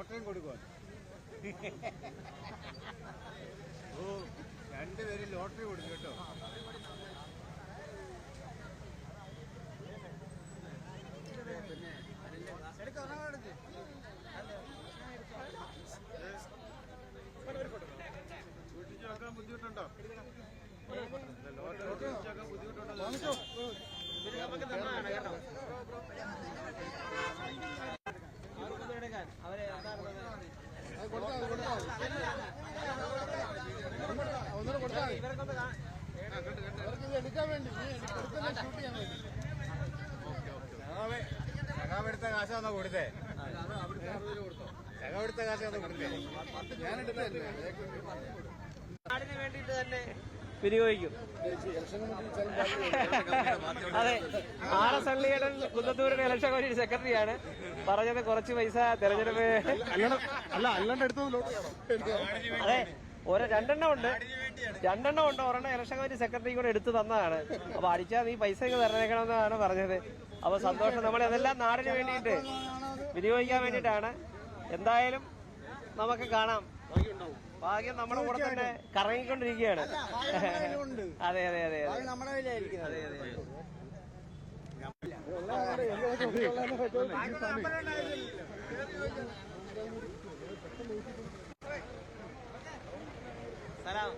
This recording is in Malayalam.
ലോട്ടറിയും കൊടുക്കുക. ഓ, രണ്ടുപേരും ലോട്ടറി കൊടുക്കും കേട്ടോ. സൂക്ഷിച്ചു വെക്കാൻ ബുദ്ധിമുട്ടുണ്ടോ? ലോട്ടറി സൂക്ഷിച്ചു വെക്കാൻ ബുദ്ധിമുട്ടുണ്ടോ? എടുക്കാൻ വേണ്ടി ഷൂട്ട് ചെയ്യാൻ വേണ്ടി സഖാവെടുത്ത കാശാന്നോ കൊടുത്തേ? സഖാവെടുത്ത കാശാന്നോ കൊടുത്തേ? ഞാനെടുത്തല്ലേ. നാടിന് വേണ്ടിയിട്ട് തന്നെ വിനിയോഗിക്കും. അതെ, RS അള്ളിയേടൻ കുന്നത്തൂരിന്റെ ഇലക്ഷൻ കമ്മിറ്റി സെക്രട്ടറിയാണ് പറഞ്ഞത്. കുറച്ച് പൈസ തെരഞ്ഞെടുപ്പ് അതെ രണ്ടെണ്ണം ഉണ്ട്. ഒരെണ്ണം ഇലക്ഷൻ കമ്മിറ്റി സെക്രട്ടറി കൂടെ എടുത്തു തന്നതാണ്. അപ്പൊ അടിച്ചാൽ നീ പൈസ തരണേക്കണമെന്നാണ് പറഞ്ഞത്. അപ്പൊ സന്തോഷം. നമ്മളതെല്ലാം നാടിന് വേണ്ടിയിട്ട് വിനിയോഗിക്കാൻ വേണ്ടിയിട്ടാണ്. എന്തായാലും നമുക്ക് കാണാം. ഭാഗ്യം നമ്മുടെ കൂടെ തന്നെ കറങ്ങിക്കൊണ്ടിരിക്കുകയാണ്. അതെ അതെ അതെ അതെ നമ്മുടെ സലാം.